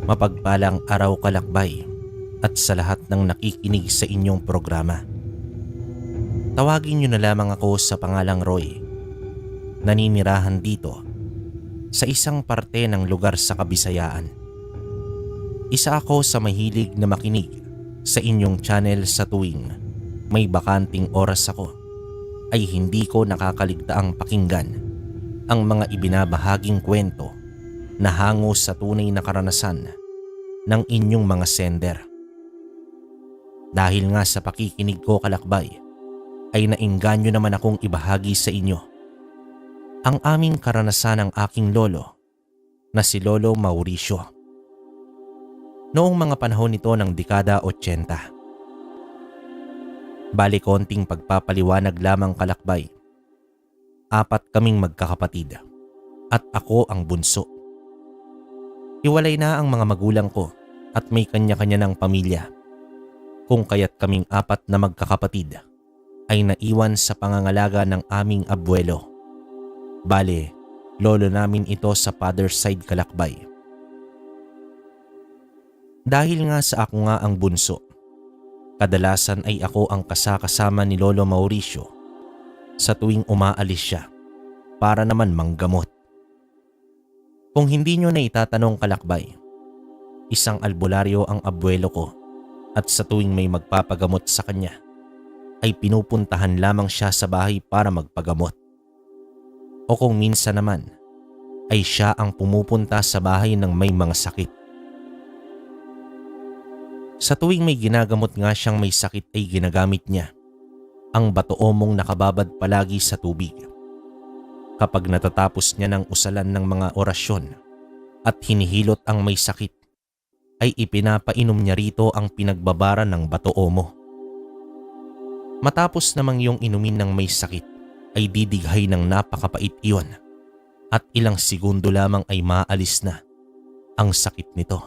Mapagpalang araw kalakbay at sa lahat ng nakikinig sa inyong programa. Tawagin niyo na lamang ako sa pangalang Roy. Naninirahan dito sa isang parte ng lugar sa Kabisayaan. Isa ako sa mahilig na makinig sa inyong channel sa tuwing may bakanting oras ako ay hindi ko nakakaligtaang pakinggan ang mga ibinabahaging kwento na hango sa tunay na karanasan ng inyong mga sender. Dahil nga sa pakikinig ko kalakbay, ay nainganyo naman akong ibahagi sa inyo ang aming karanasan ng aking lolo na si Lolo Mauricio. Noong mga panahon nito ng dekada 80. Bali konting pagpapaliwanag lamang kalakbay. 4 kaming magkakapatid at ako ang bunso. Hiwalay na ang mga magulang ko at may kanya-kanya ng pamilya. Kung kaya't kaming 4 na magkakapatid ay naiwan sa pangangalaga ng aming abuelo. Bale, lolo namin ito sa father's side kalakbay. Dahil nga sa ako nga ang bunso, kadalasan ay ako ang kasakasama ni Lolo Mauricio sa tuwing umaalis siya para naman manggamot. Kung hindi nyo na itatanong kalakbay, isang albularyo ang abuelo ko at sa tuwing may magpapagamot sa kanya ay pinupuntahan lamang siya sa bahay para magpagamot. O kung minsan naman ay siya ang pumupunta sa bahay ng may mga sakit. Sa tuwing may ginagamot nga siyang may sakit ay ginagamit niya ang bato-omong nakababad palagi sa tubig. Kapag natatapos niya ng usalan ng mga orasyon at hinihilot ang may sakit, ay ipinapainom niya rito ang pinagbabara ng bato-omo. Matapos namang yung inumin ng may sakit, ay didighay ng napakapait iyon at ilang segundo lamang ay maalis na ang sakit nito.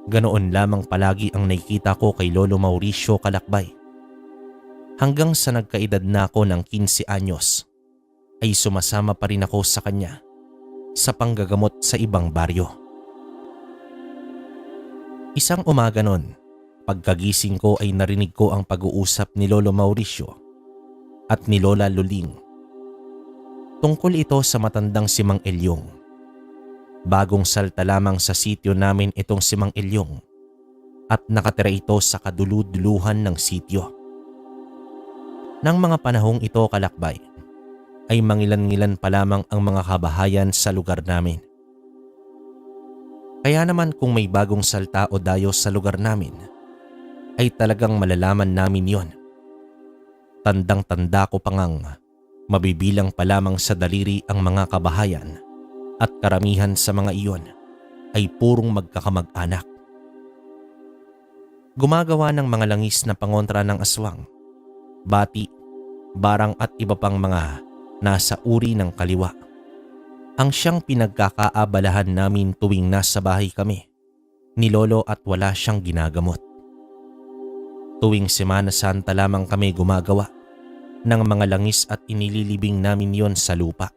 Ganoon lamang palagi ang nakikita ko kay Lolo Mauricio kalakbay. Hanggang sa nagkaedad na ako ng 15 anyos, ay sumasama pa rin ako sa kanya sa panggagamot sa ibang baryo. Isang umaga nun, pagkagising ko ay narinig ko ang pag-uusap ni Lolo Mauricio at ni Lola Luling. Tungkol ito sa matandang si Mang Elyong. Bagong salta lamang sa sityo namin itong si Mang Elyong at nakatira ito sa kaduluduluhan ng sityo. Nang mga panahong ito kalakbay, ay mangilan-ngilan pa lamang ang mga kabahayan sa lugar namin. Kaya naman kung may bagong salta o dayo sa lugar namin, ay talagang malalaman namin yon. Tandang-tanda ko pa ngang mabibilang pa lamang sa daliri ang mga kabahayan at karamihan sa mga iyon ay purong magkakamag-anak. Gumagawa ng mga langis na pangontra ng aswang, bati, barang at iba pang mga nasa uri ng kaliwa. Ang siyang pinagkakaabalahan namin tuwing nasa bahay kami ni Lolo at wala siyang ginagamot. Tuwing Semana Santa lamang kami gumagawa ng mga langis at inililibing namin yon sa lupa.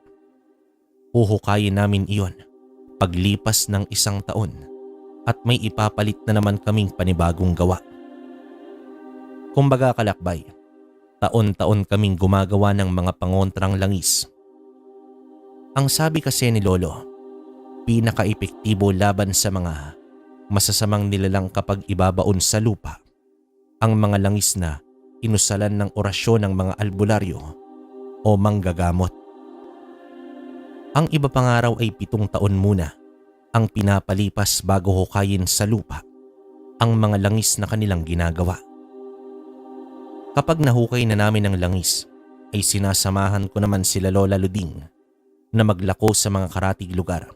Uhukayin namin iyon paglipas ng 1 taon at may ipapalit na naman kaming panibagong gawa. Kumbaga kalakbay, taon-taon kaming gumagawa ng mga pangontrang langis. Ang sabi kasi ni Lolo, pinaka-epektibo laban sa mga masasamang nilalang kapag ibabaon sa lupa ang mga langis na inusalan ng orasyon ng mga albularyo o manggagamot. Ang iba pang araw ay 7 taon muna ang pinapalipas bago hukayin sa lupa ang mga langis na kanilang ginagawa. Kapag nahukay na namin ang langis, ay sinasamahan ko naman sila Lola Luding na maglako sa mga karatig lugar.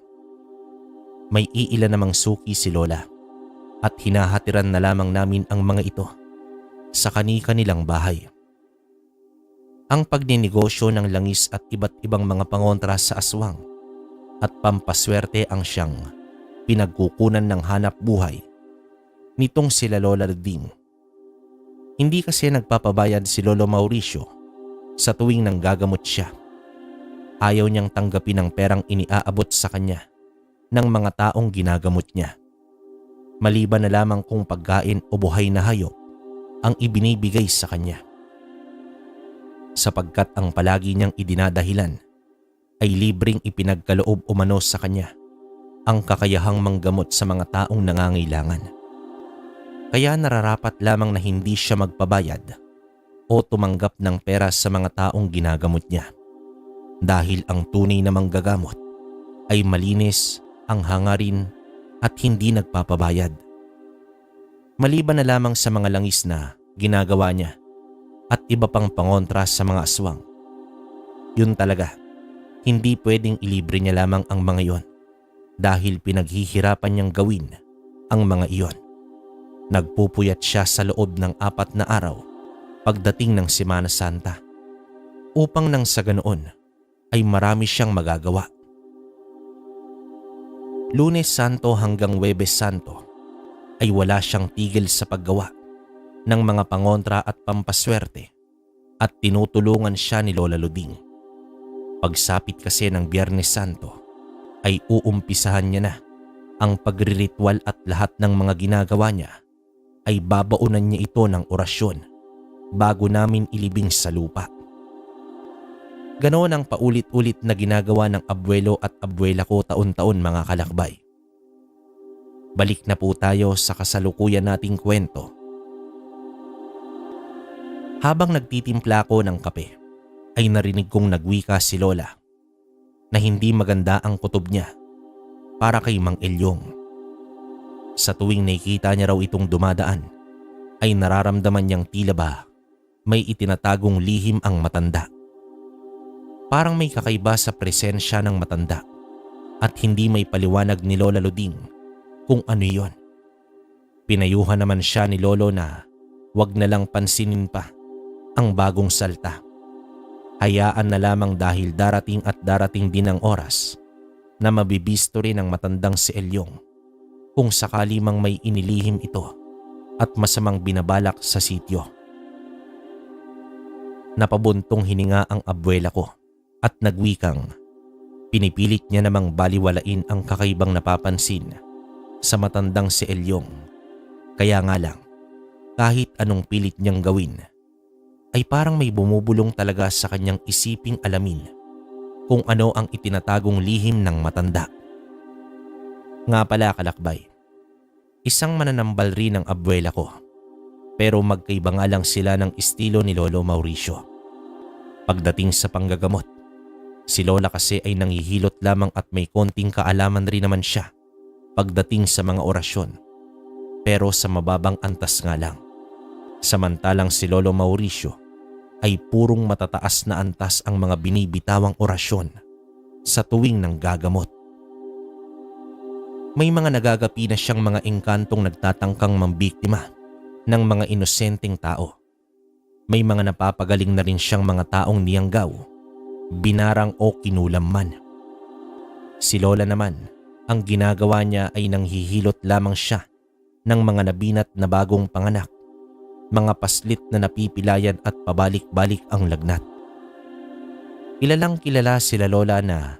May iilan namang suki si Lola at hinahatiran na lamang namin ang mga ito sa kani-kanilang bahay. Ang pagninegosyo ng langis at iba't ibang mga pangontra sa aswang at pampaswerte ang siyang pinagkukunan ng hanap buhay nitong sila Lola Luding. Hindi kasi nagpapabayad si Lolo Mauricio sa tuwing nanggagamot siya. Ayaw niyang tanggapin ang perang iniaabot sa kanya ng mga taong ginagamot niya. maliban na lamang kung pagkain o buhay na hayop ang ibinibigay sa kanya. Sapagkat ang palagi niyang idinadahilan ay libreng ipinagkaloob umano sa kanya ang kakayahang manggamot sa mga taong nangangailangan. Kaya nararapat lamang na hindi siya magpabayad o tumanggap ng pera sa mga taong ginagamot niya, dahil ang tunay na manggagamot ay malinis ang hangarin at hindi nagpapabayad. Maliban na lamang sa mga langis na ginagawa niya at iba pang pangontra sa mga aswang. Yun talaga, hindi pwedeng ilibre niya lamang ang mga iyon dahil pinaghihirapan niyang gawin ang mga iyon. Nagpupuyat siya sa loob ng 4 na araw pagdating ng Semana Santa upang nang sa ganoon ay marami siyang magagawa. Lunes Santo hanggang Huwebes Santo ay wala siyang tigil sa paggawa ng mga pangontra at pampaswerte at tinutulungan siya ni Lola Luding. Pagsapit kasi ng Biyernes Santo ay uumpisahan niya na ang pagriritual at lahat ng mga ginagawa niya ay babaunan niya ito ng orasyon bago namin ilibing sa lupa. Ganoon ang paulit-ulit na ginagawa ng abuelo at abuela ko taon-taon, mga kalakbay. Balik na po tayo sa kasalukuyan nating kwento. Habang nagtitimpla ko ng kape, ay narinig kong nagwika si Lola na hindi maganda ang kutob niya para kay Mang Elyong. Sa tuwing nakikita niya raw itong dumadaan, ay nararamdaman niyang tila ba may itinatagong lihim ang matanda. Parang may kakaiba sa presensya ng matanda at hindi may paliwanag ni Lola Luding kung ano yon. Pinayuhan naman siya ni Lolo na wag na lang pansinin pa ang bagong salta. Hayaan na lamang dahil darating at darating din ang oras na mabibisto rin ang matandang si Elyong kung sakali mang may inilihim ito at masamang binabalak sa sityo. Napabuntong hininga ang abuela ko at nagwikang pinipilit niya namang baliwalain ang kakaibang napapansin sa matandang si Elyong. Kaya nga lang, kahit anong pilit niyang gawin, ay parang may bumubulong talaga sa kanyang isiping alamin kung ano ang itinatagong lihim ng matanda. Nga pala, kalakbay, isang mananambal rin ang abuela ko, pero magkaiba nga lang sila ng estilo ni Lolo Mauricio. Pagdating sa panggagamot, si Lola kasi ay nangihilot lamang at may konting kaalaman rin naman siya pagdating sa mga orasyon, pero sa mababang antas nga lang. Samantalang si Lolo Mauricio ay purong matataas na antas ang mga binibitawang orasyon sa tuwing nanggagamot. May mga nagagapi na siyang mga engkantong nagtatangkang mambiktima ng mga inosenteng tao. May mga napapagaling na rin siyang mga taong niyanggaw, binarang o kinulam man. Si Lola naman, ang ginagawa niya ay nanghihilot lamang siya ng mga nabinat na bagong panganak, mga paslit na napipilayan at pabalik-balik ang lagnat. Kilalang kilala sila Lola na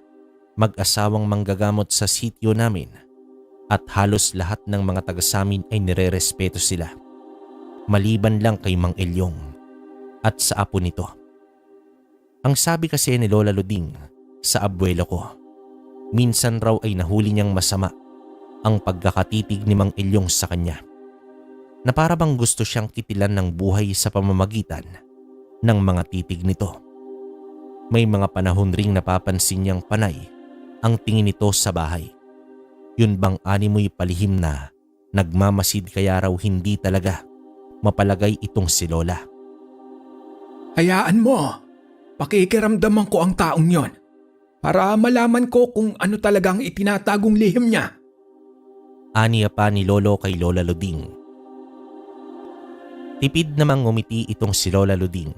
mag-asawang manggagamot sa sityo namin at halos lahat ng mga taga-samin ay nirerespeto sila, maliban lang kay Mang Elyong at sa apo nito. Ang sabi kasi ni Lola Luding sa abuelo ko, minsan raw ay nahuli niyang masama ang pagkakatitig ni Mang Elyong sa kanya, na para bang gusto siyang kitilan ng buhay sa pamamagitan ng mga titig nito. May mga panahon ring napapansin niyang panay ang tingin nito sa bahay. Yun bang animoy palihim na nagmamasid, kaya raw hindi talaga mapalagay itong si Lola. Hayaan mo, pakikiramdaman ko ang taong yon para malaman ko kung ano talagang itinatagong lihim niya. Aniya pa ni Lolo kay Lola Luding. Tipid namang ngumiti itong si Lola Luding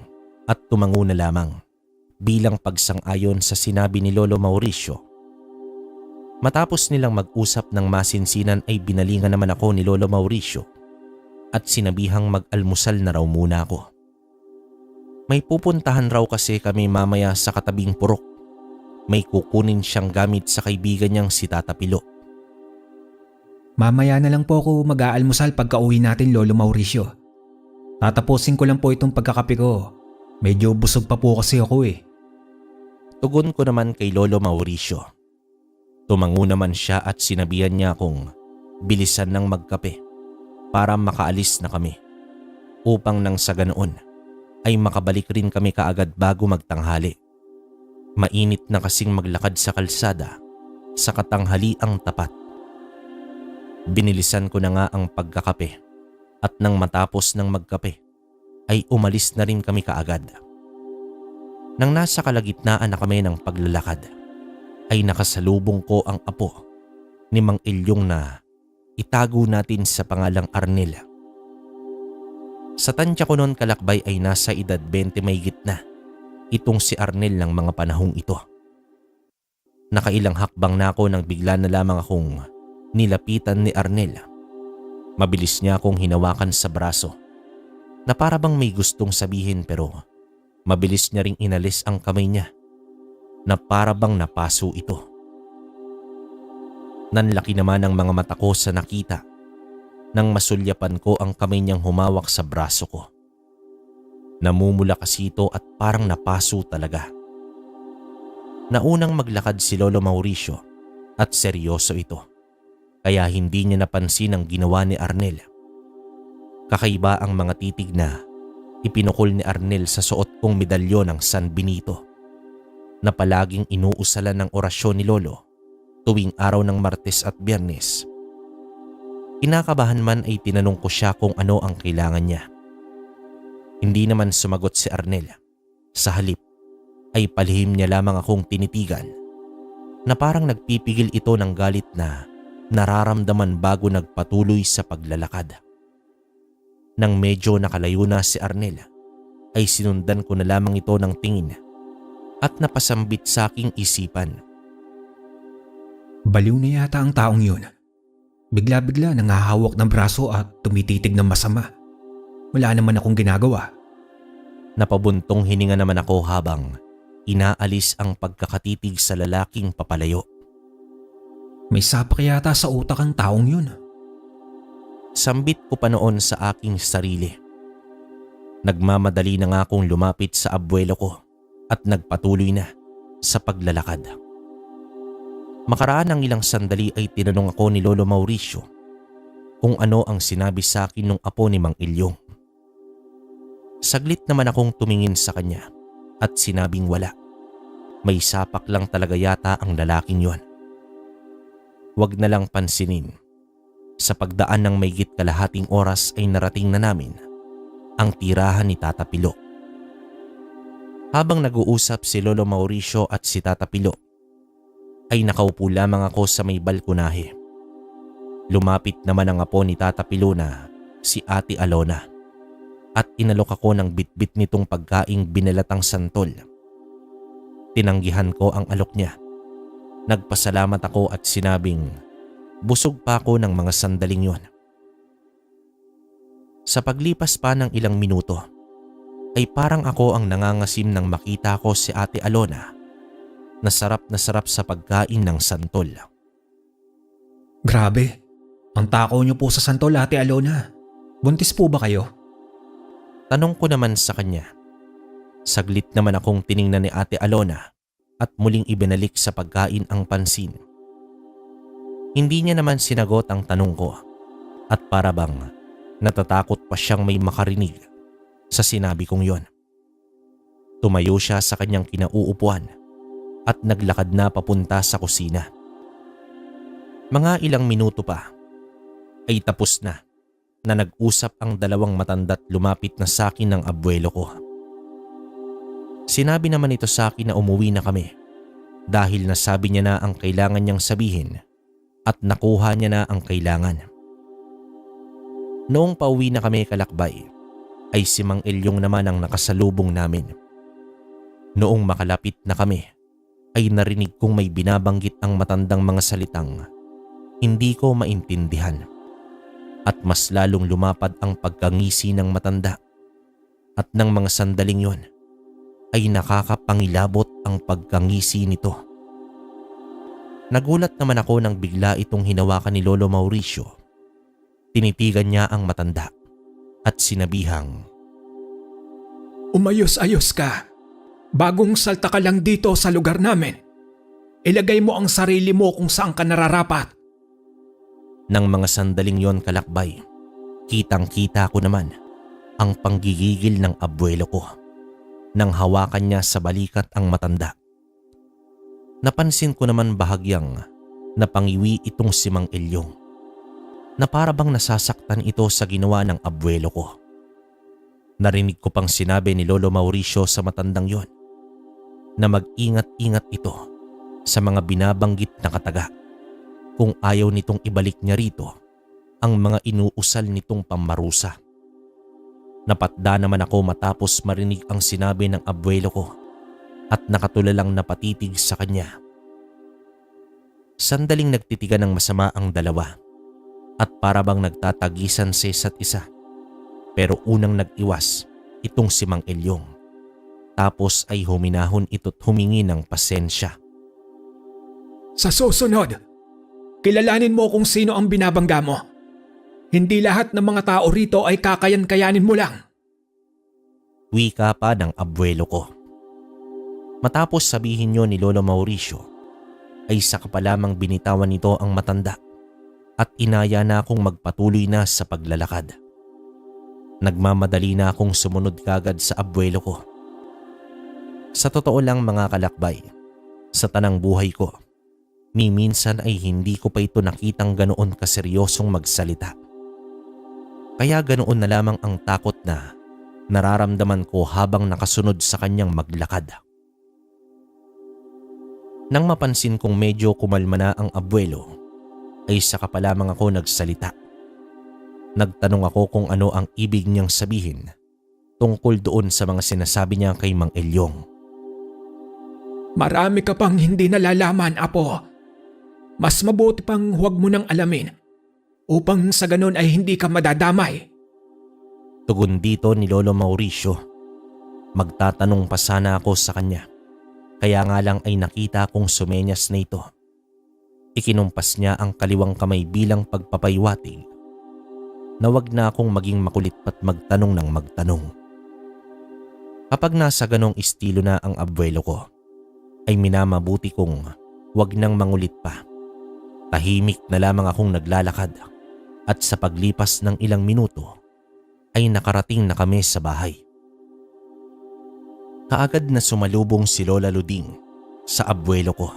at tumango na lamang bilang pagsang-ayon sa sinabi ni Lolo Mauricio. Matapos nilang mag-usap ng masinsinan ay binalingan naman ako ni Lolo Mauricio at sinabihang mag-almusal na raw muna ako. May pupuntahan raw kasi kami mamaya sa katabing purok. May kukunin siyang gamit sa kaibigan niyang si Tata Pilo. Mamaya na lang po ako mag-aalmusal pagka-uwi natin, Lolo Mauricio. Tatapusin ko lang po itong pagkakape ko. Medyo busog pa po kasi ako eh. Tugon ko naman kay Lolo Mauricio. Tumango naman siya at sinabihan niya akong bilisan ng magkape para makaalis na kami upang nang sa ganoon ay makabalik rin kami kaagad bago magtanghali. Mainit na kasing maglakad sa kalsada sa katanghaliang tapat. Binilisan ko na nga ang pagkakape at nang matapos ng magkape ay umalis na rin kami kaagad. Nang nasa kalagitnaan na kami ng paglalakad ay nakasalubong ko ang apo ni Mang Ilyong na itago natin sa pangalang Arnel. Sa tansya ko noon kalakbay ay nasa edad 20 may gitna itong si Arnel ng mga panahong ito. Nakailang hakbang na ako nang bigla na lamang akong nilapitan ni Arnel. Mabilis niya akong hinawakan sa braso na para bang may gustong sabihin pero mabilis niya ring inalis ang kamay niya na para bang napaso ito. Nanlaki naman ang mga mata ko sa nakita nang masulyapan ko ang kamay niyang humawak sa braso ko. Namumula kasi ito at parang napaso talaga. Naunang maglakad si Lolo Mauricio at seryoso ito. Kaya hindi niya napansin ang ginawa ni Arnel. Kakaiba ang mga titig na ipinukol ni Arnel sa suot kong medalyon ng San Benito na palaging inuusalan ng orasyon ni Lolo tuwing araw ng Martes at Biyernes. Kinakabahan man ay tinanong ko siya kung ano ang kailangan niya. Hindi naman sumagot si Arnel. Sa halip ay palihim niya lamang akong tinitigan na parang nagpipigil ito ng galit na nararamdaman bago nagpatuloy sa paglalakad. Nang medyo nakalayo na si Arnel, ay sinundan ko na lamang ito ng tingin at napasambit sa aking isipan. Baliw na yata ang taong yun. Bigla-bigla nangahawak ng braso at tumititig ng masama. Wala naman akong ginagawa. Napabuntong hininga naman ako habang inaalis ang pagkakatitig sa lalaking papalayo. May sapak yata sa utak ang taong yun. Sambit ko pa noon sa aking sarili. Nagmamadali na nga akong lumapit sa abuelo ko at nagpatuloy na sa paglalakad. Makaraan ng ilang sandali ay tinanong ako ni Lolo Mauricio kung ano ang sinabi sa akin ng apo ni Mang Ilyong. Saglit naman akong tumingin sa kanya at sinabing wala. May sapak lang talaga yata ang lalaking yon. Wag na lang pansinin. Sa pagdaan ng maigit kalahating oras ay narating na namin ang tirahan ni Tata Pilo. Habang nag-uusap si Lolo Mauricio at si Tata Pilo, ay nakaupo lamang ako sa may balkonahe. Lumapit naman ang apo ni Tata Pilo na si Ate Alona at inalok ako ng bitbit nitong pagkaing binalatang santol. Tinanggihan ko ang alok niya. Nagpasalamat ako at sinabing busog pa ako ng mga sandaling yon. Sa paglipas pa ng ilang minuto ay parang ako ang nangangasim nang makita ko si Ate Alona na sarap sa pagkain ng santol. Grabe, ang takaw niyo po sa santol, Ate Alona. Buntis po ba kayo? Tanong ko naman sa kanya. Saglit naman akong tiningnan ni Ate Alona at muling ibinalik sa pagkain ang pansin. Hindi niya naman sinagot ang tanong ko at para bang natatakot pa siyang may makarinig sa sinabi kong yon. Tumayo siya sa kanyang kinauupuan at naglakad na papunta sa kusina. Mga ilang minuto pa ay tapos na nag-usap ang dalawang matanda't lumapit na sa akin ng abuelo ko. Sinabi naman ito sa akin na umuwi na kami dahil nasabi niya na ang kailangan niyang sabihin at nakuha niya na ang kailangan. Noong pauwi na kami kalakbay ay si Mang Ilyong naman ang nakasalubong namin. Noong makalapit na kami ay narinig kong may binabanggit ang matandang mga salitang hindi ko maintindihan at mas lalong lumapad ang pagkangisi ng matanda at ng mga sandaling yon ay nakakapangilabot ang pagkangisi nito. Nagulat naman ako nang bigla itong hinawakan ni Lolo Mauricio. Tinitigan niya ang matanda at sinabihang, Umayos-ayos ka. Bagong salta ka lang dito sa lugar namin. Ilagay mo ang sarili mo kung saan ka nararapat. Nang mga sandaling yon kalakbay, kitang-kita ko naman ang panggigigil ng abuelo ko nang hawakan niya sa balikat ang matanda. Napansin ko naman bahagyang napangiwi itong si Mang Elyong na para bang nasasaktan ito sa ginawa ng abuelo ko. Narinig ko pang sinabi ni Lolo Mauricio sa matandang yon na mag-ingat-ingat ito sa mga binabanggit na kataga kung ayaw nitong ibalik niya rito ang mga inuusal nitong pamarusa. Napatda naman ako matapos marinig ang sinabi ng abuelo ko at nakatulalang napatitig sa kanya. Sandaling nagtitigan ng masama ang dalawa at para bang nagtatagisan sa isa't isa. Pero unang nag-iwas itong si Mang Elyong. Tapos ay huminahon ito't humingi ng pasensya. Sa susunod, kilalanin mo kung sino ang binabangga mo. Hindi lahat ng mga tao rito ay kakayan-kayanin mo lang. Wika pa ng abuelo ko. Matapos sabihin niyo ni Lolo Mauricio, ay saka pa lamang binitawan nito ang matanda at inaya na akong magpatuloy na sa paglalakad. Nagmamadali na akong sumunod kagad sa abuelo ko. Sa totoo lang mga kalakbay, sa tanang buhay ko, ni minsan ay hindi ko pa ito nakitang ganoon kaseryosong magsalita. Kaya ganoon na lamang ang takot na nararamdaman ko habang nakasunod sa kanyang maglakad. Nang mapansin kong medyo kumalma na ang abuelo, ay saka pa lamang ako nagsalita. Nagtanong ako kung ano ang ibig niyang sabihin tungkol doon sa mga sinasabi niya kay Mang Elyong. Marami ka pang hindi nalalaman, Apo. Mas mabuti pang huwag mo nang alamin upang sa ganun ay hindi ka madadamay. Tugon dito ni Lolo Mauricio. Magtatanong pa sana ako sa kanya. Kaya nga lang ay nakita kong sumenyas na ito. Ikinumpas niya ang kaliwang kamay bilang pagpapaywating na wag na akong maging makulit pat magtanong ng magtanong. Kapag nasa ganong estilo na ang abuelo ko, ay minamabuti kong wag nang mangulit pa. Tahimik na lamang akong naglalakad at sa paglipas ng ilang minuto ay nakarating na kami sa bahay. Kaagad na sumalubong si Lola Luding sa abuelo ko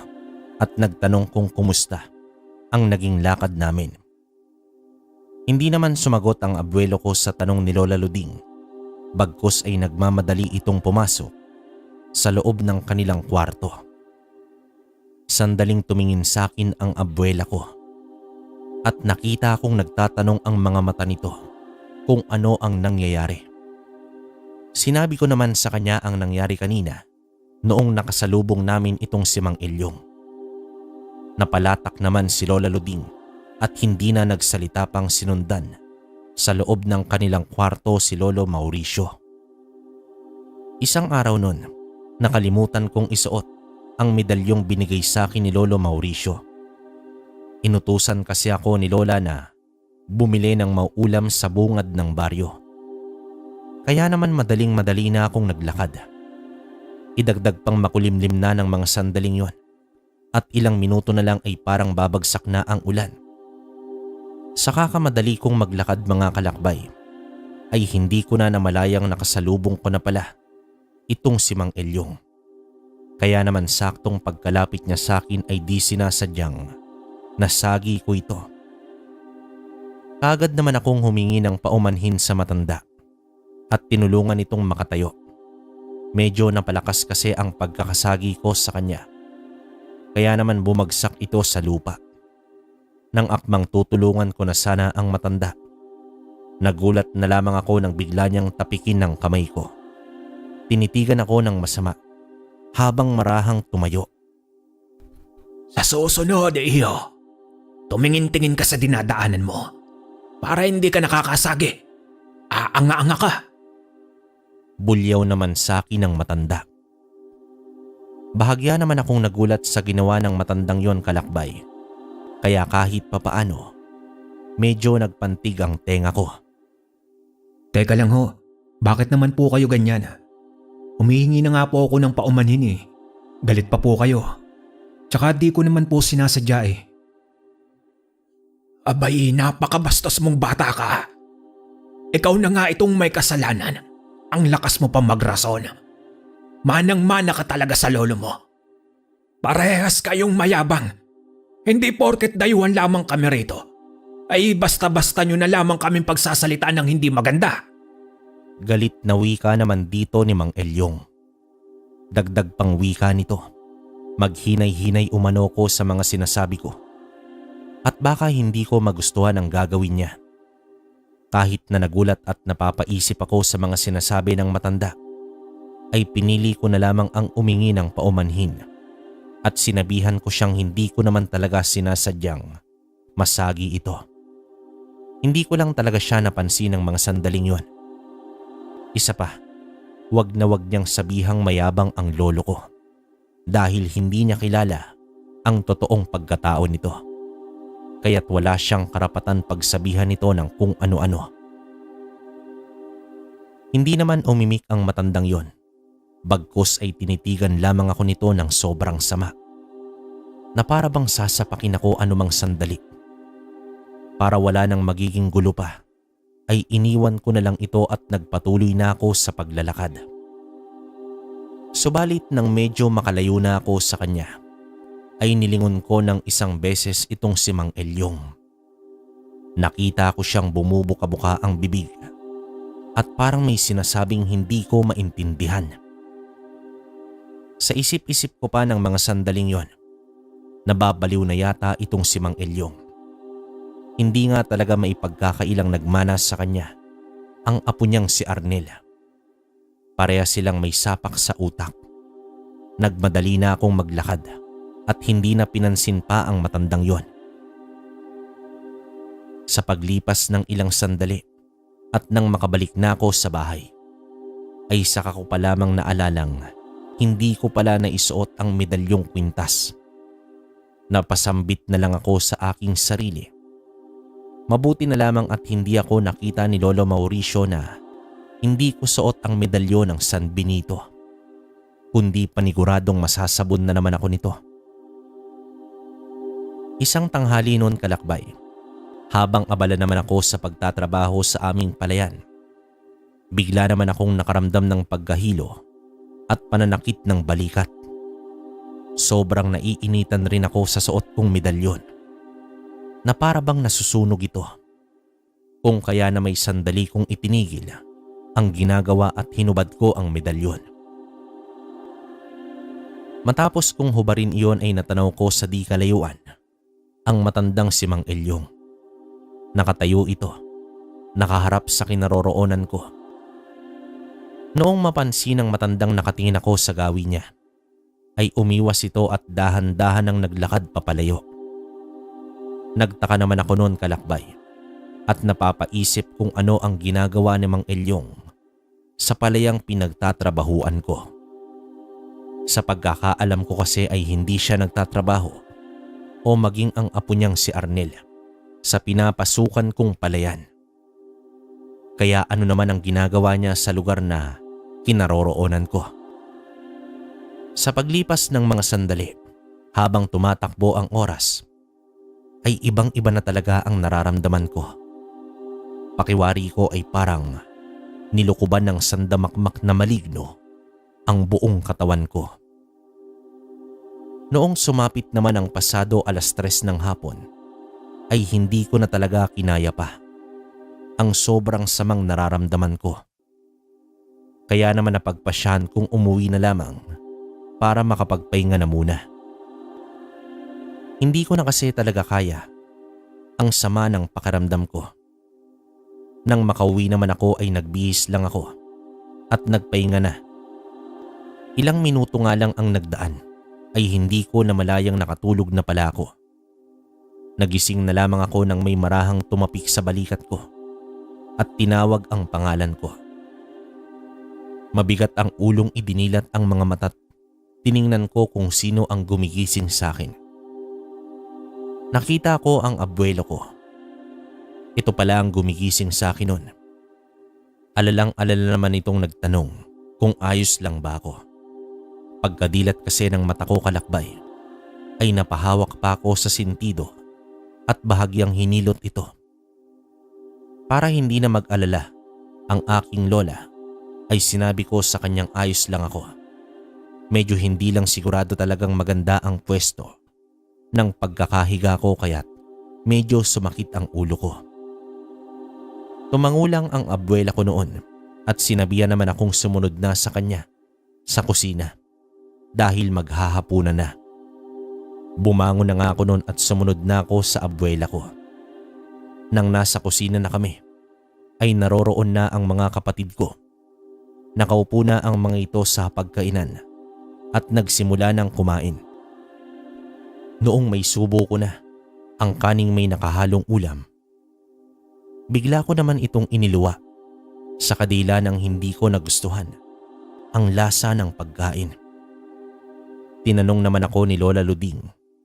at nagtanong kung kumusta ang naging lakad namin. Hindi naman sumagot ang abuelo ko sa tanong ni Lola Luding, bagkus ay nagmamadali itong pumasok sa loob ng kanilang kwarto. Sandaling tumingin sa akin ang abuela ko at nakita kong nagtatanong ang mga mata nito kung ano ang nangyayari. Sinabi ko naman sa kanya ang nangyari kanina noong nakasalubong namin itong si Mang Elyong. Napalatak naman si Lola Luding at hindi na nagsalita pang sinundan sa loob ng kanilang kwarto si Lolo Mauricio. Isang araw nun, nakalimutan kong isuot ang medalyong binigay sa akin ni Lolo Mauricio. Inutusan kasi ako ni Lola na bumili ng mauulam sa bungad ng baryo. Kaya naman madaling-madali na akong naglakad. Idagdag pang makulimlim na ng mga sandaling yon at ilang minuto na lang ay parang babagsak na ang ulan. Sa kakamadali kong maglakad mga kalakbay, ay hindi ko na namalayang nakasalubong ko na pala itong si Mang Elyong. Kaya naman saktong pagkalapit niya sa akin ay di sinasadyang nasagi ko ito. Kagad naman akong humingi ng paumanhin sa matanda at tinulungan itong makatayo. Medyo napalakas kasi ang pagkakasagi ko sa kanya. Kaya naman bumagsak ito sa lupa. Nang akmang tutulungan ko na sana ang matanda, nagulat na lamang ako nang bigla niyang tapikin ng kamay ko. Tinitigan ako ng masama habang marahang tumayo. Sa susunod, iyo, tumingin-tingin ka sa dinadaanan mo para hindi ka nakakasagi. Aanga-anga ka. Bulyaw naman sa akin ng matanda. Bahagya naman akong nagulat sa ginawa ng matandang yon, Kalakbay. Kaya kahit papaano, medyo nagpantig ang tenga ko. Teka lang ho, bakit naman po kayo ganyan? Humihingi na nga po ako ng paumanhin eh. Galit pa po kayo. Tsaka di ko naman po sinasadya eh. Abay, napakabastos mong bata ka. Ikaw na nga itong may kasalanan. Ang lakas mo pa magrason. Manang-mana ka talaga sa lolo mo. Parehas kayong mayabang. Hindi porket dayuhan lamang kami rito, ay basta-basta nyo na lamang kaming pagsasalitaan ng hindi maganda. Galit na wika naman dito ni Mang Elyong. Dagdag pang wika nito. Maghinay-hinay umano ko sa mga sinasabi ko. At baka hindi ko magustuhan ang gagawin niya. Kahit na nagulat at napapaisip ako sa mga sinasabi ng matanda, ay pinili ko na lamang ang umingi ng paumanhin at sinabihan ko siyang hindi ko naman talaga sinasadyang masagi ito. Hindi ko lang talaga siya napansin ng mga sandaling yon. Isa pa, wag na wag niyang sabihang mayabang ang lolo ko dahil hindi niya kilala ang totoong pagkatao nito. Kaya't wala siyang karapatan pagsabihan nito ng kung ano-ano. Hindi naman umimik ang matandang yon. Bagkus ay tinitigan lamang ako nito ng sobrang sama. Na para bang sasapakin ako anumang sandali. Para wala nang magiging gulo pa, ay iniwan ko na lang ito at nagpatuloy na ako sa paglalakad. Subalit nang medyo makalayo na ako sa kanya, ay nilingon ko ng isang beses itong si Mang Elyong. Nakita ko siyang bumubuka-buka ang bibig at parang may sinasabing hindi ko maintindihan. Sa isip-isip ko pa ng mga sandaling yon, nababaliw na yata itong si Mang Elyong. Hindi nga talaga maipagkakailang nagmana sa kanya ang apo niyang si Arnel. Pareha silang may sapak sa utak. Nagmadali na akong maglakad at hindi na pinansin pa ang matandang yon. Sa paglipas ng ilang sandali at nang makabalik na ako sa bahay, ay saka ko pa lamang naalalang hindi ko pala naisuot ang medalyong kwintas. Napasambit na lang ako sa aking sarili. Mabuti na lamang at hindi ako nakita ni Lolo Mauricio na hindi ko suot ang medalyon ng San Benito, kundi paniguradong masasabon na naman ako nito. Isang tanghali noon, Kalakbay, habang abala naman ako sa pagtatrabaho sa aming palayan, bigla naman akong nakaramdam ng pagkahilo at pananakit ng balikat. Sobrang naiinitan rin ako sa suot kong medalyon na para bang nasusunog ito. Kung kaya na may sandali kong itinigil ang ginagawa at hinubad ko ang medalyon. Matapos kong hubarin iyon ay natanaw ko sa di kalayuan ang matandang si Mang Elyong. Nakatayo ito, nakaharap sa kinaroroonan ko. Noong mapansin ng matandang nakatingin ako sa gawi niya, ay umiwas ito at dahan-dahan ang naglakad papalayo. Nagtaka naman ako noon, Kalakbay, at napapaisip kung ano ang ginagawa ni Mang Elyong sa palayang pinagtatrabahuan ko. Sa pagkakaalam ko kasi ay hindi siya nagtatrabaho o maging ang apo niyang si Arnel sa pinapasukan kong palayan. Kaya ano naman ang ginagawa niya sa lugar na kinaroroonan ko? Sa paglipas ng mga sandali, habang tumatakbo ang oras, ay ibang-iba na talaga ang nararamdaman ko. Pakiwari ko ay parang nilukuban ng sandamakmak na maligno ang buong katawan ko. Noong sumapit naman ang pasado 3:00 ng hapon, ay hindi ko na talaga kinaya pa ang sobrang samang nararamdaman ko. Kaya naman napagpasyahan kong umuwi na lamang para makapagpahinga na muna. Hindi ko na kasi talaga kaya ang sama ng pakiramdam ko. Nang makauwi naman ako ay nagbihis lang ako at nagpahinga na. Ilang minuto nga lang ang nagdaan ay hindi ko na malayang nakatulog na pala ako. Nagising na lamang ako nang may marahang tumapik sa balikat ko at tinawag ang pangalan ko. Mabigat ang ulong idinilat ang mga mata't tiningnan ko kung sino ang gumigising sa akin. Nakita ko ang abuelo ko. Ito pala ang gumigising sa akin noon. Alalang-alala naman itong nagtanong kung ayos lang ba ako. Pagkadilat kasi ng mata ko kalakbay, ay napahawak pa ako sa sentido at bahagyang hinilot ito. Para hindi na mag-alala ang aking lola, ay sinabi ko sa kanyang ayos lang ako. Medyo hindi lang sigurado talagang maganda ang pwesto ng pagkakahiga ko kaya't medyo sumakit ang ulo ko. Tumangulang ang abuela ko noon at sinabihan naman akong sumunod na sa kanya sa kusina dahil maghahapunan na. Bumangon na nga ako noon at sumunod na ako sa abuela ko. Nang nasa kusina na kami, ay naroroon na ang mga kapatid ko. Nakaupo na ang mga ito sa pagkainan at nagsimula ng kumain. Noong may subo ko na ang kaning may nakahalong ulam, bigla ko naman itong iniluwa sa kadila ng hindi ko nagustuhan ang lasa ng pagkain. Tinanong naman ako ni Lola Luding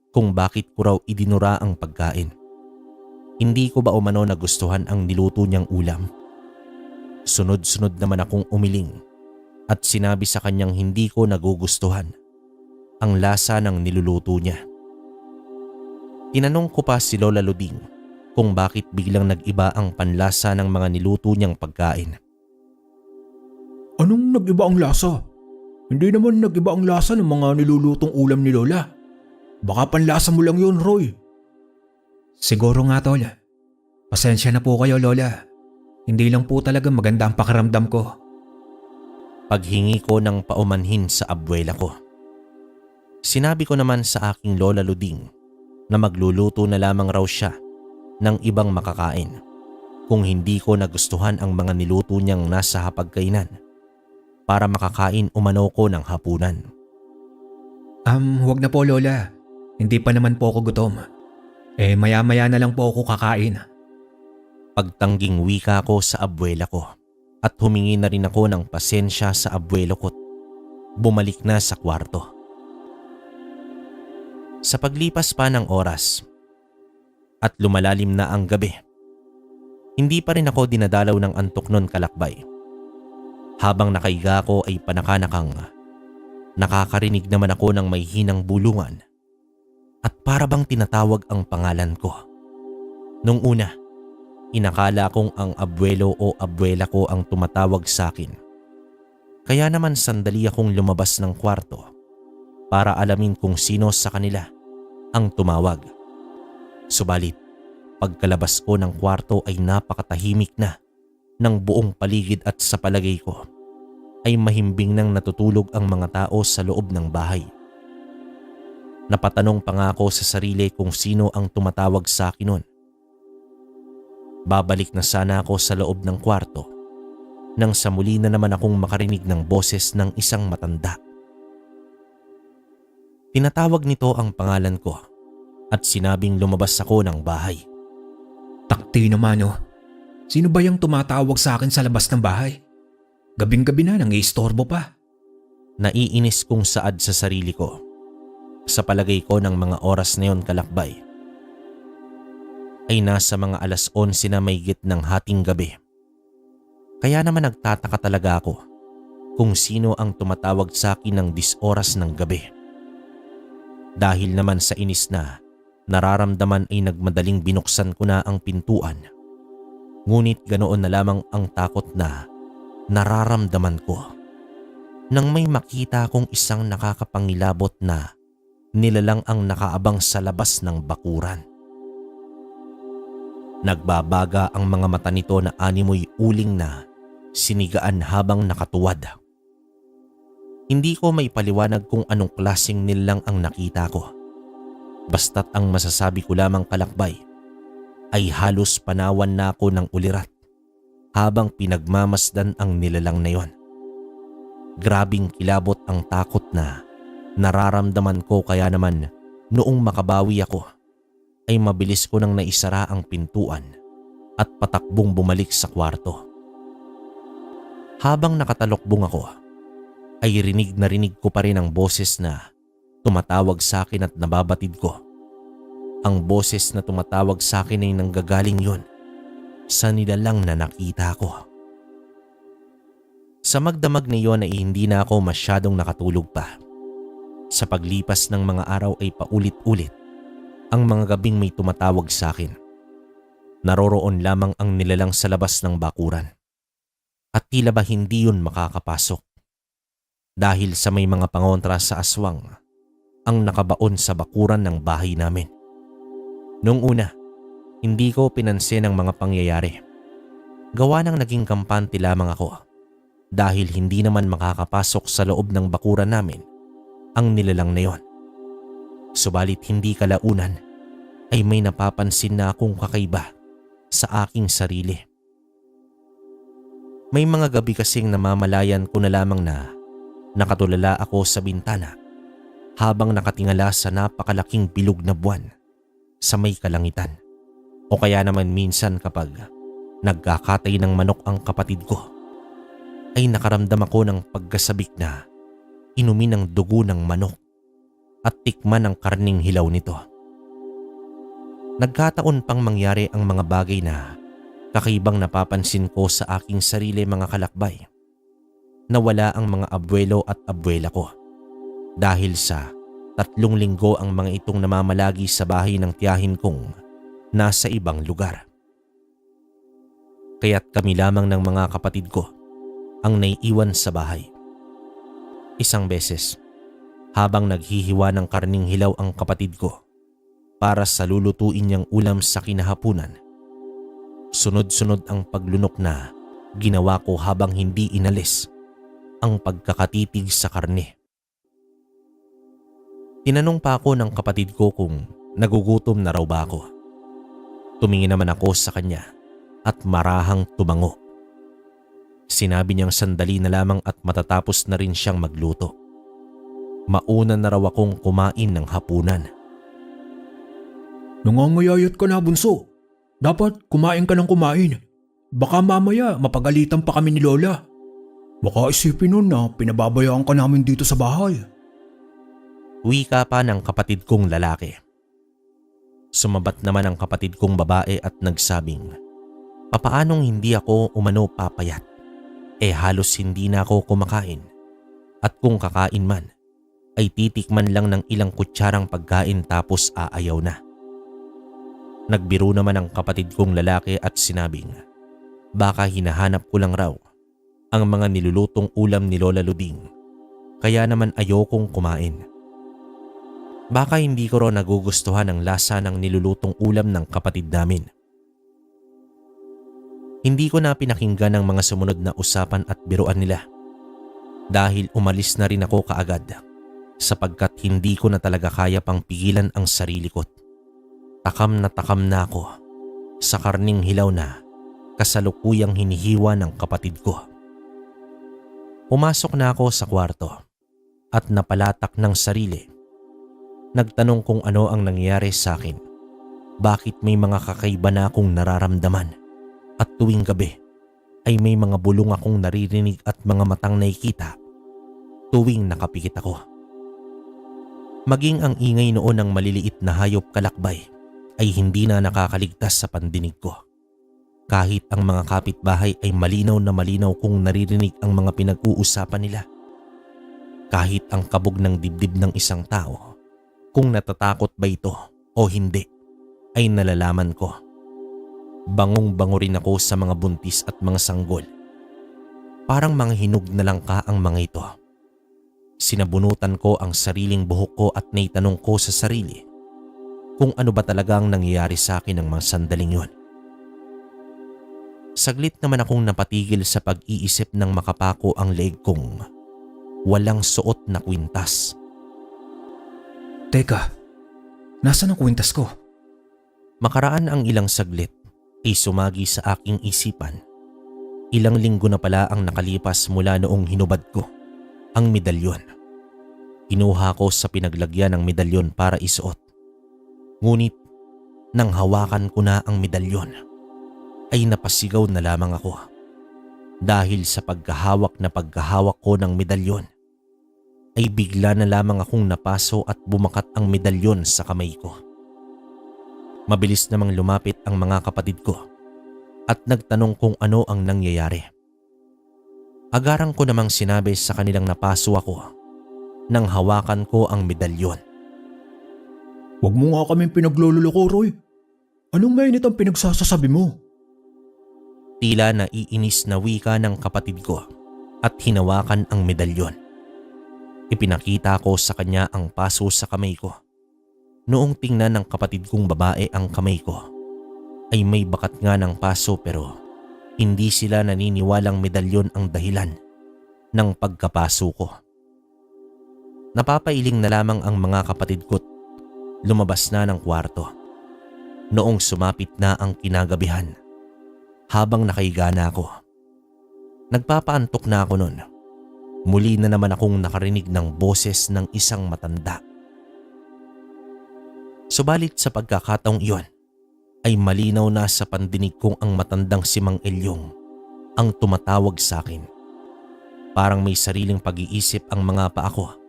kung bakit ko raw idinura ang pagkain. Hindi ko ba umano nagustuhan ang niluto niyang ulam? Sunod-sunod naman akong umiling at sinabi sa kanyang hindi ko nagugustuhan ang lasa ng niluluto niya. Tinanong ko pa si Lola Luding kung bakit biglang nag-iba ang panlasa ng mga niluto niyang pagkain. Anong nag-iba ang lasa? Hindi naman nag-iba ang lasa ng mga nilulutong ulam ni Lola. Baka panlasa mo lang yun, Roy. Siguro nga, Tol. Pasensya na po kayo, Lola. Hindi lang po talaga maganda ang pakiramdam ko. Paghingi ko ng paumanhin sa abuela ko. Sinabi ko naman sa aking Lola Luding na magluluto na lamang raw siya ng ibang makakain kung hindi ko nagustuhan ang mga niluto niyang nasa hapagkainan para makakain umano ko ng hapunan. Huwag na po, Lola. Hindi pa naman po ako gutom. Maya-maya na lang po ako kakain. Pagtangging wika ko sa abuela ko at humingi na rin ako ng pasensya sa abuelo ko. Bumalik na sa kwarto. Sa paglipas pa ng oras at lumalalim na ang gabi, hindi pa rin ako dinadalaw ng antok nun kalakbay. Habang nakaiga ko ay panakanakang nakakarinig naman ako ng may hinang bulungan at para bang tinatawag ang pangalan ko. Nung una, inakala kong ang abuelo o abuela ko ang tumatawag sa akin. Kaya naman sandali akong lumabas ng kwarto para alamin kung sino sa kanila ang tumawag. Subalit, pagkalabas ko ng kwarto ay napakatahimik na ng buong paligid at sa palagay ko ay mahimbing nang natutulog ang mga tao sa loob ng bahay. Napatanong pa nga ako sa sarili kung sino ang tumatawag sa akin noon. Babalik na sana ako sa loob ng kwarto nang sa muli na naman akong makarinig ng boses ng isang matanda. Tinatawag nito ang pangalan ko at sinabing lumabas ako ng bahay. Takti naman, oh. Sino ba yung tumatawag sa akin sa labas ng bahay? Gabing-gabi na nang iistorbo pa. Naiinis kong saad sa sarili ko. Sa palagay ko ng mga oras na yon kalakbay ay nasa mga alas 11 na mahigit ng hating gabi. Kaya naman nagtataka talaga ako kung sino ang tumatawag sa akin ng 10 oras ng gabi. Dahil naman sa inis na nararamdaman ay nagmadaling binuksan ko na ang pintuan. Ngunit ganoon na lamang ang takot na nararamdaman ko nang may makita kong isang nakakapangilabot na nilalang ang nakaabang sa labas ng bakuran. Nagbabaga ang mga mata nito na animoy uling na sinigaan habang nakatuwad. Hindi ko may paliwanag kung anong klaseng nilalang ang nakita ko. Basta't ang masasabi ko lamang kalakbay ay halos panawan na ako ng ulirat habang pinagmamasdan ang nilalang na yon. Grabing kilabot ang takot na nararamdaman ko kaya naman noong makabawi ako ay mabilis ko nang naisara ang pintuan at patakbong bumalik sa kwarto. Habang nakatalokbong ako ay rinig ko pa rin ang boses na tumatawag sa akin at nababatid ko. Ang boses na tumatawag sa akin ay nanggagaling yon sa nilalang na nakita ko. Sa magdamag na iyon ay hindi na ako masyadong nakatulog pa. Sa paglipas ng mga araw ay paulit-ulit ang mga gabing may tumatawag sa akin. Naroroon lamang ang nilalang sa labas ng bakuran. At tila ba hindi yun makakapasok. Dahil sa may mga pangontra sa aswang ang nakabaon sa bakuran ng bahay namin. Noong una, hindi ko pinansin ang mga pangyayari. Gawa ng naging kampante lamang ako dahil hindi naman makakapasok sa loob ng bakuran namin ang nilalang na yon. Subalit hindi kalaunan ay may napapansin na akong kakaiba sa aking sarili. May mga gabi kasing namamalayan ko na lamang na nakatulala ako sa bintana habang nakatingala sa napakalaking bilog na buwan sa may kalangitan. O kaya naman minsan kapag nagkakatay ng manok ang kapatid ko, ay nakaramdam ako ng pagkasabik na inumin ang dugo ng manok at tikman ang karning hilaw nito. Nagkataon pang mangyari ang mga bagay na kakaibang napapansin ko sa aking sarili, mga kalakbay. Nawala ang mga abuelo at abuela ko dahil sa 3 linggo ang mga itong namamalagi sa bahay ng tiyahin kong nasa ibang lugar. Kaya't kami lamang ng mga kapatid ko ang naiiwan sa bahay. Isang beses, habang naghihiwa ng karning hilaw ang kapatid ko para sa lulutuin niyang ulam sa kinahapunan, sunod-sunod ang paglunok na ginawa ko habang hindi inalis ang pagkakatitig sa karne. Tinanong pa ako ng kapatid ko kung nagugutom na raw ba ako. Tumingin naman ako sa kanya at marahang tumango. Sinabi niyang sandali na lamang at matatapos na rin siyang magluto. Mauna na raw akong kumain ng hapunan. Nangangayayat ka na, bunso. Dapat kumain ka ng kumain. Baka mamaya mapagalitan pa kami ni Lola. Baka isipin nun na pinababayaan ka namin dito sa bahay. Wika pa ng kapatid kong lalaki. Sumabat naman ang kapatid kong babae at nagsabing, papaanong hindi ako umano papayat? Halos hindi na ako kumakain. At kung kakain man, ay titikman lang ng ilang kutsarang pagkain tapos aayaw na. Nagbiro naman ang kapatid kong lalaki at sinabing, baka hinahanap ko lang raw ang mga nilulutong ulam ni Lola Luding, kaya naman ayokong kumain. Baka hindi ko raw nagugustuhan ang lasa ng nilulutong ulam ng kapatid namin. Hindi ko na pinakinggan ang mga sumunod na usapan at biruan nila dahil umalis na rin ako kaagad sapagkat hindi ko na talaga kaya pang pigilan ang sarili ko. Takam na ako sa karning hilaw na kasalukuyang hinihiwa ng kapatid ko. Pumasok na ako sa kwarto at napalatak ng sarili. Nagtanong kung ano ang nangyayari sa akin. Bakit may mga kakaiba na akong nararamdaman at tuwing gabi ay may mga bulong akong naririnig at mga matang nakikita tuwing nakapikit ako. Maging ang ingay noon ng maliliit na hayop kalakbay ay hindi na nakakaligtas sa pandinig ko. Kahit ang mga kapitbahay ay malinaw na malinaw kong naririnig ang mga pinag-uusapan nila. Kahit ang kabog ng dibdib ng isang tao, kung natatakot ba ito o hindi, ay nalalaman ko. Bangong-bango rin ako sa mga buntis at mga sanggol. Parang mga hinog na langka ang mga ito. Sinabunutan ko ang sariling buhok ko at naitanong ko sa sarili kung ano ba talagang nangyayari sa akin ng mga sandaling yon. Saglit naman akong napatigil sa pag-iisip nang makapako ang leeg kong walang suot na kwintas. Teka, nasaan ang kwintas ko? Makaraan ang ilang saglit ay sumagi sa aking isipan. Ilang linggo na pala ang nakalipas mula noong hinubad ko ang medalyon. Kinuha ko sa pinaglagyan ng medalyon para isuot. Ngunit nang hawakan ko na ang medalyon, ay napasigaw na lamang ako. Dahil sa pagkahawak ko ng medalyon ay bigla na lamang akong napaso at bumakat ang medalyon sa kamay ko. Mabilis namang lumapit ang mga kapatid ko at nagtanong kung ano ang nangyayari. Agarang ko namang sinabi sa kanilang napaso ako nang hawakan ko ang medalyon. Huwag mo nga kaming pinaglululoko, Roy. Anong mainit ang pinagsasasabi mo? Tila naiinis na wika ng kapatid ko at hinawakan ang medalyon. Ipinakita ko sa kanya ang paso sa kamay ko. Noong tingnan ng kapatid kong babae ang kamay ko, ay may bakat nga ng paso pero hindi sila naniniwalang medalyon ang dahilan ng pagkapaso ko. Napapailing na lamang ang mga kapatid ko't lumabas na ng kwarto. Noong sumapit na ang kinagabihan, habang nakahiga na ako. Nagpapaantok na ako noon. Muli na naman akong nakarinig ng boses ng isang matanda. Subalit sa pagkakataong iyon, ay malinaw na sa pandinig kong ang matandang si Mang Elyong ang tumatawag sa akin. Parang may sariling pag-iisip ang mga paa ko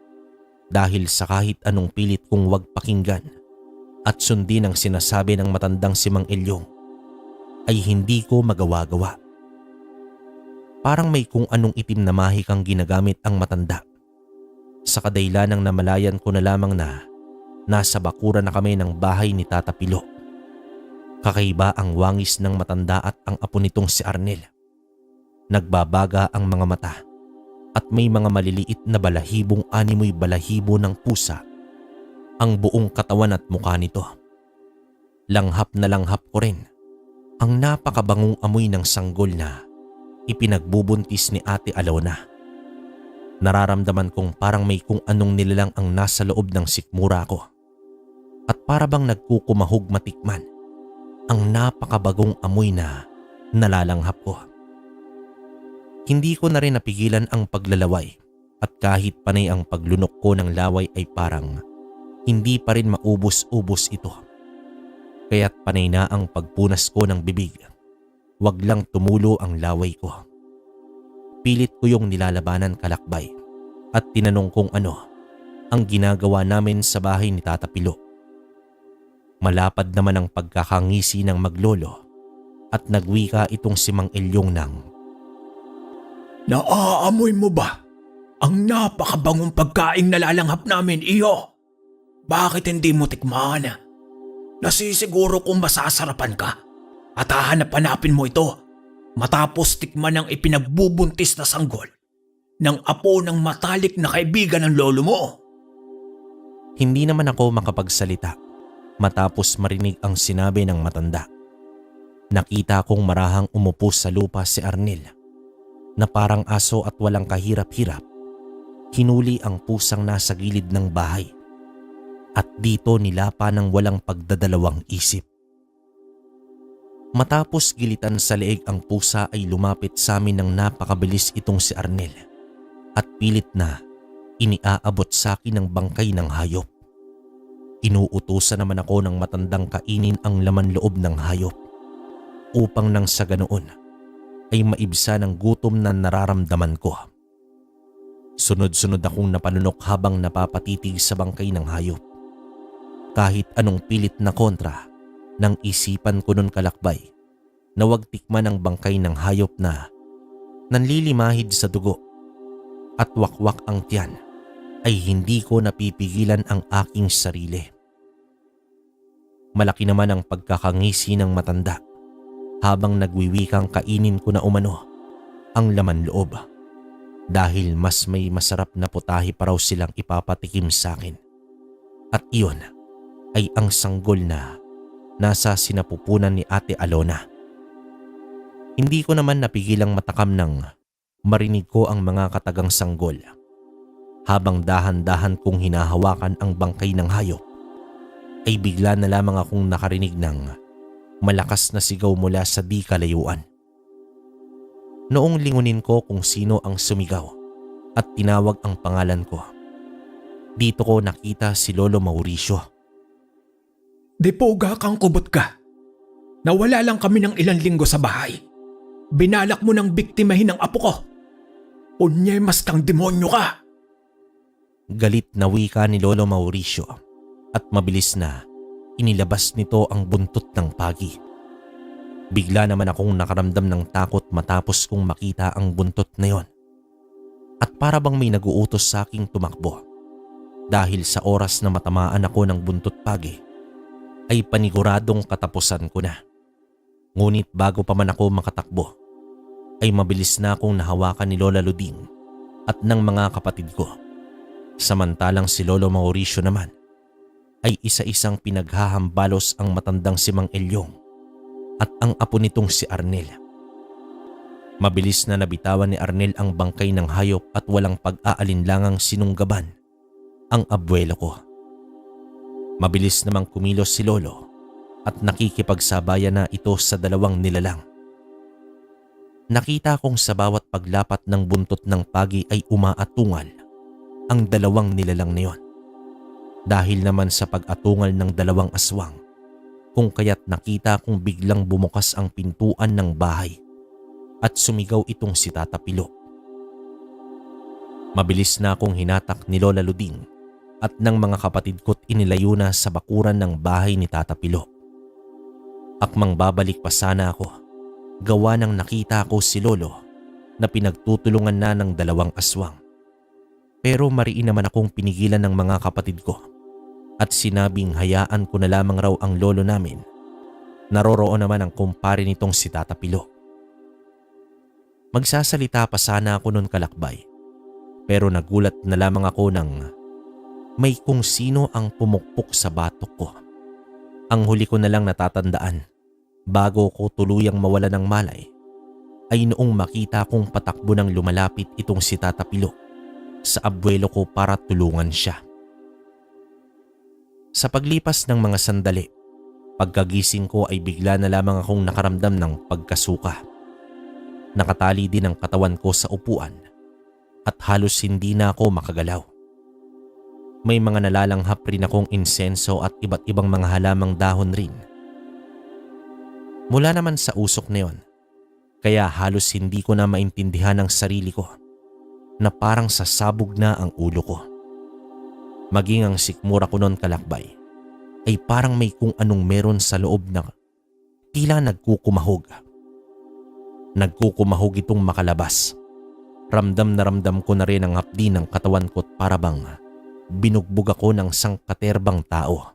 dahil sa kahit anong pilit kong wag pakinggan at sundin ang sinasabi ng matandang si Mang Elyong ay hindi ko magawa-gawa. Parang may kung anong itim na mahikang ginagamit ang matanda. Sa kadailanang namalayan ko na lamang na nasa bakuran na kami ng bahay ni Tata Pilo. Kakaiba ang wangis ng matanda at ang apo nitong si Arnel. Nagbabaga ang mga mata at may mga maliliit na balahibong animoy balahibo ng pusa ang buong katawan at mukha nito. Langhap na langhap ko rin ang napakabangong amoy ng sanggol na ipinagbubuntis ni Ate Alona. Nararamdaman kong parang may kung anong nilalang ang nasa loob ng sikmura ko at para bang nagkukumahog matikman ang napakabagong amoy na nalalanghap ko. Hindi ko na rin napigilan ang paglalaway at kahit panay ang paglunok ko ng laway ay parang hindi pa rin maubos-ubos ito. Kaya't panay na ang pagpunas ko ng bibig. Wag lang tumulo ang laway ko. Pilit ko yung nilalabanan kalakbay at tinanong kung ano ang ginagawa namin sa bahay ni Tata Pilo. Malapad naman ang pagkakangisi ng maglolo at nagwika itong si Mang Elyong ng, Naaamoy mo ba ang napakabangong pagkaing nalalanghap namin, iyo? Bakit hindi mo tikman? Nasisiguro kung masasarapan ka at hahanap-hanapin mo ito matapos tikman ang ipinagbubuntis na sanggol ng apo ng matalik na kaibigan ng lolo mo. Hindi naman ako makapagsalita matapos marinig ang sinabi ng matanda. Nakita kong marahang umupo sa lupa si Arnel na parang aso at walang kahirap-hirap. Hinuli ang pusang nasa gilid ng bahay at dito nilapa ng walang pagdadalawang isip. Matapos gilitan sa leeg ang pusa ay lumapit sa amin ng napakabilis itong si Arnel at pilit na iniaabot sa akin ang bangkay ng hayop. Inuutusan naman ako ng matandang kainin ang laman loob ng hayop upang nang sa ganoon ay maibsa ng gutom na nararamdaman ko. Sunod-sunod akong napanunok habang napapatitig sa bangkay ng hayop. Kahit anong pilit na kontra nang isipan ko nun kalakbay na wag tikman ang bangkay ng hayop na nanlilimahid sa dugo at wakwak ang tiyan, ay hindi ko napipigilan ang aking sarili. Malaki naman ang pagkakangisi ng matanda habang nagwiwikang kainin ko na umano ang laman loob dahil mas may masarap na putahe pa raw silang ipapatikim sa akin. At iyon ay ang sanggol na nasa sinapupunan ni Ate Alona. Hindi ko naman napigilang matakam nang marinig ko ang mga katagang sanggol. Habang dahan-dahan kong hinahawakan ang bangkay ng hayop, ay bigla na lamang akong nakarinig ng malakas na sigaw mula sa di kalayuan. Noong lingunin ko kung sino ang sumigaw at tinawag ang pangalan ko, dito ko nakita si Lolo Mauricio. Dipoga kang kubot ka. Nawala lang kami ng ilang linggo sa bahay. Binalak mo ng biktimahin ng apo ko. Unyay mas kang demonyo ka. Galit na wika ni Lolo Mauricio at mabilis na inilabas nito ang buntot ng pagi. Bigla naman akong nakaramdam ng takot matapos kong makita ang buntot na yon. At para bang may naguutos sa aking tumakbo. Dahil sa oras na matamaan ako ng buntot pagi, ay paniguradong katapusan ko na. Ngunit bago pa man ako makatakbo, ay mabilis na akong nahawakan ni Lola Luding at ng mga kapatid ko. Samantalang si Lolo Mauricio naman ay isa-isang pinaghahambalos ang matandang si Mang Elyong at ang apo nitong si Arnel. Mabilis na nabitawan ni Arnel ang bangkay ng hayop at walang pag-aalinlangang sinunggaban ang abuelo ko. Mabilis namang kumilos si Lolo at nakikipagsabayan na ito sa dalawang nilalang. Nakita kong sa bawat paglapat ng buntot ng pagi ay umaatungal ang dalawang nilalang na yon. Dahil naman sa pag-atungal ng dalawang aswang, kung kaya't nakita kong biglang bumukas ang pintuan ng bahay at sumigaw itong si Tata Pilo. Mabilis na akong hinatak ni Lola Luding at ng mga kapatid ko't inilayo na sa bakuran ng bahay ni Tata Pilo. Akmang babalik pa sana ako, gawa ng nakita ko si Lolo na pinagtutulungan na ng dalawang aswang. Pero mariin naman akong pinigilan ng mga kapatid ko at sinabing hayaan ko na lamang raw ang lolo namin. Naroroon naman ang kumpare nitong si Tata Pilo. Magsasalita pa sana ako nun kalakbay, pero nagulat na lamang ako nang may kung sino ang pumukpok sa batok ko. Ang huli ko na lang natatandaan bago ko tuluyang mawala ng malay ay noong makita kong patakbo ng lumalapit itong si Tata Pilo sa abuelo ko para tulungan siya. Sa paglipas ng mga sandali, pagkagising ko ay bigla na lamang akong nakaramdam ng pagkasuka. Nakatali din ang katawan ko sa upuan at halos hindi na ako makagalaw. May mga nalalanghap rin akong insenso at iba't ibang mga halamang dahon rin. Mula naman sa usok na yon, kaya halos hindi ko na maintindihan ang sarili ko na parang sasabog na ang ulo ko. Maging ang sikmura ko noon kalakbay ay parang may kung anong meron sa loob na tila nagkukumahog. Nagkukumahog itong makalabas. Ramdam na ramdam ko na rin ang hapdi ng katawan ko't para bang binugbog ako ng sangkaterbang tao.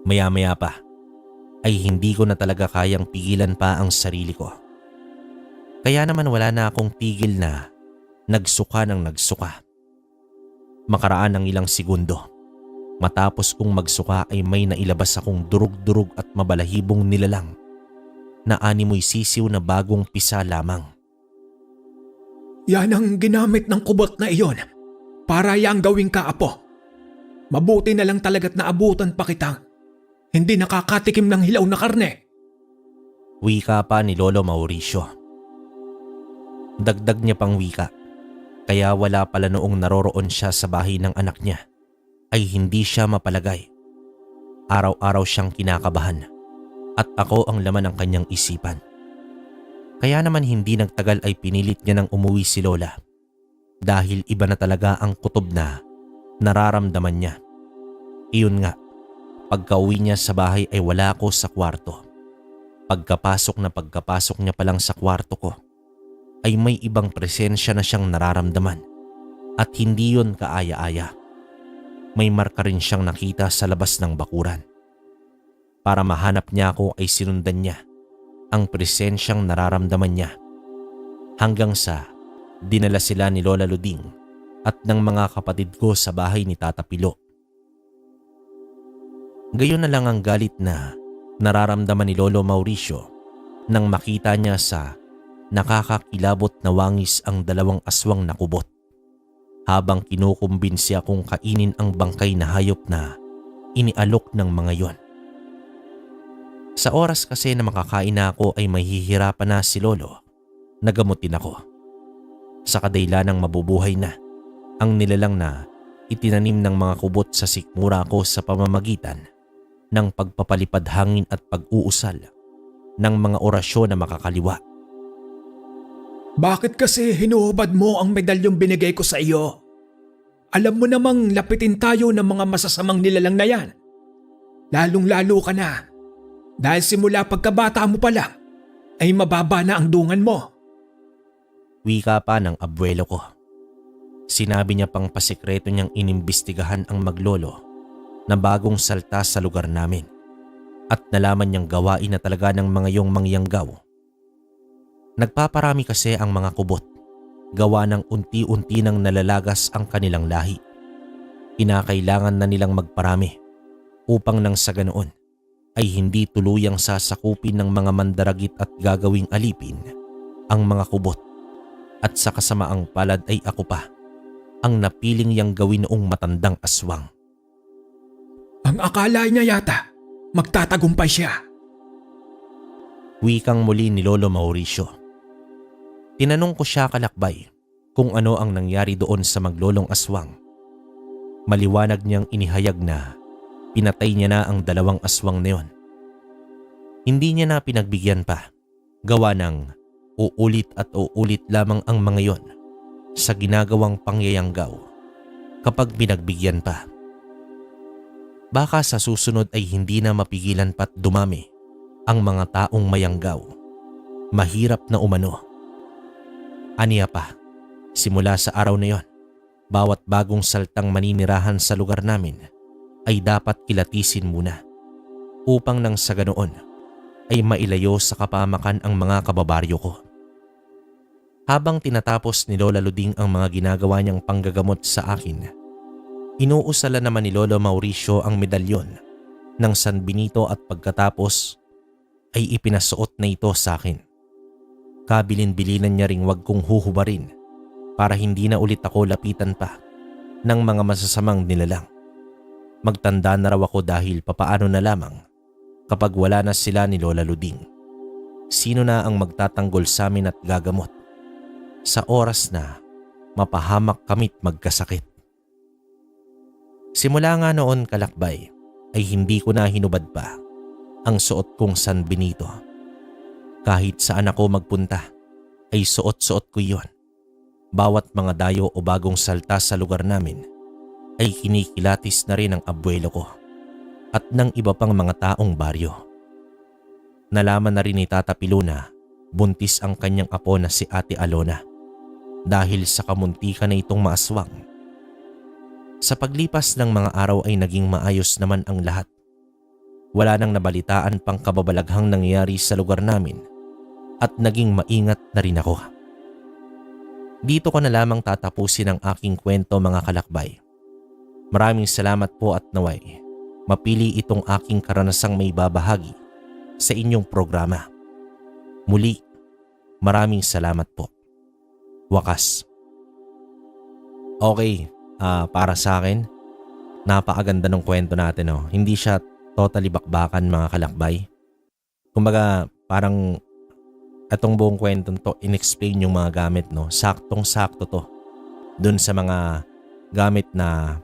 Maya-maya pa ay hindi ko na talaga kayang pigilan pa ang sarili ko. Kaya naman wala na akong tigil na nagsuka ng nagsuka. Makaraan ng ilang segundo, matapos kong magsuka ay may nailabas akong durug-durug at mabalahibong nilalang na animoy sisiw na bagong pisa lamang. Yan ang ginamit ng kubot na iyon para yang gawing kaapo. Mabuti na lang talaga't naabutan pa kitang hindi nakakatikim ng hilaw na karne. Wika pa ni Lolo Mauricio. Dagdag niya pang wika, kaya wala pala noong naroroon siya sa bahay ng anak niya ay hindi siya mapalagay. Araw-araw siyang kinakabahan at ako ang laman ng kanyang isipan. Kaya naman hindi nagtagal ay pinilit niya nang umuwi si Lola dahil iba na talaga ang kutob na nararamdaman niya. Iyon nga, pagka-uwi niya sa bahay ay wala ako sa kwarto. Pagkapasok niya pa lang sa kwarto ko ay may ibang presensya na siyang nararamdaman at hindi yun kaaya-aya. May marka rin siyang nakita sa labas ng bakuran. Para mahanap niya ako ay sinundan niya ang presensyang nararamdaman niya hanggang sa dinala sila ni Lola Luding at ng mga kapatid ko sa bahay ni Tata Pilo. Gayon na lang ang galit na nararamdaman ni Lolo Mauricio nang makita niya sa nakakakilabot na wangis ang dalawang aswang na kubot habang kinukumbinsi akong kainin ang bangkay na hayop na inialok ng mga yon. Sa oras kasi na makakain na ako ay mahihirapan na si Lolo na gamutin ako. Sa kadahilan ng mabubuhay na ang nilalang na itinanim ng mga kubot sa sikmura ko sa pamamagitan ng pagpapalipad hangin at pag-uusal ng mga orasyon na makakaliwa. Bakit kasi hinuhubad mo ang medalyong binigay ko sa iyo? Alam mo namang lapitin tayo ng mga masasamang nilalang na yan. Lalong-lalo ka na. Dahil simula pagkabata mo pa lang, ay mababa na ang dungan mo. Wika pa ng abuelo ko. Sinabi niya pang pasikreto niyang inimbestigahan ang maglolo na bagong salta sa lugar namin at nalaman niyang gawain na talaga ng mga yung mangyanggaw. Nagpaparami kasi ang mga kubot, gawa ng unti-unti nang nalalagas ang kanilang lahi. Kinakailangan na nilang magparami upang nang sa ganoon ay hindi tuluyang sasakupin ng mga mandaragit at gagawing alipin ang mga kubot. At sa kasamaang palad ay ako pa ang napiling yang gawin noong matandang aswang. Ang akala niya yata, magtatagumpay siya. Wikang muli ni Lolo Mauricio. Tinanong ko siya kalakbay kung ano ang nangyari doon sa maglolong aswang. Maliwanag niyang inihayag na pinatay niya na ang 2 aswang na yon. Hindi niya na pinagbigyan pa, gawa ng uulit at uulit lamang ang mga yon sa ginagawang pangyayanggaw kapag pinagbigyan pa. Baka sa susunod ay hindi na mapigilan pa't dumami ang mga taong mayanggaw. Mahirap na umano. Aniya pa, simula sa araw na yon, bawat bagong saltang maninirahan sa lugar namin ay dapat kilatisin muna upang nang sa ganoon ay mailayo sa kapamakan ang mga kababaryo ko. Habang tinatapos ni Lola Luding ang mga ginagawa niyang panggagamot sa akin, inuusala naman ni Lolo Mauricio ang medalyon ng San Benito at pagkatapos ay ipinasuot na ito sa akin. Kabilin-bilinan niya ring wag kong huhubarin para hindi na ulit ako lapitan pa ng mga masasamang nilalang. Magtanda na raw ako dahil papaano na lamang kapag wala na sila ni Lola Luding. Sino na ang magtatanggol sa amin at gagamot sa oras na mapahamak kami't magkasakit? Simula nga noon kalakbay ay hindi ko na hinubad pa ang suot kong San Benito. Kahit saan ako magpunta ay suot-suot ko yon. Bawat mga dayo o bagong salta sa lugar namin ay kinikilatis na rin ng abuelo ko at ng iba pang mga taong baryo. Nalaman na rin ni Tata Pilo na buntis ang kanyang apo na si Ate Alona dahil sa kamuntikan na itong maaswang. Sa paglipas ng mga araw ay naging maayos naman ang lahat. Wala nang nabalitaan pang kababalaghang nangyayari sa lugar namin at naging maingat na rin ako. Dito ko na lamang tatapusin ang aking kwento mga kalakbay. Maraming salamat po at naway mapili itong aking karanasang may babahagi sa inyong programa. Muli, maraming salamat po. Wakas. Okay, para sa akin, napakaganda ng kwento natin. Oh. Hindi siya totally bakbakan mga kalakbay. Kumbaga parang atong buong kwento to in-explain yung mga gamit. No? Saktong-sakto to dun sa mga gamit na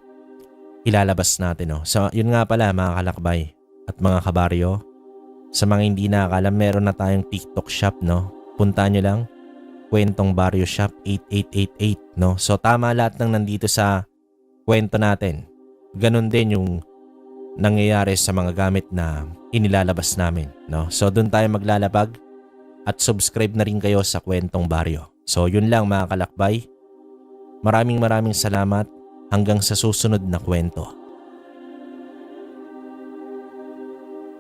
ilalabas natin. No? So yun nga pala mga kalakbay at mga kabaryo. Sa mga hindi nakakalam, meron na tayong TikTok shop. No? Punta nyo lang. Kwentong Baryo Shop 8888, no? So tama lahat ng nandito sa kwento natin. Ganon din yung nangyayari sa mga gamit na inilalabas namin, no? So doon tayo maglalabag at subscribe na rin kayo sa Kwentong Baryo. So yun lang mga kalakbay. Maraming salamat hanggang sa susunod na kwento.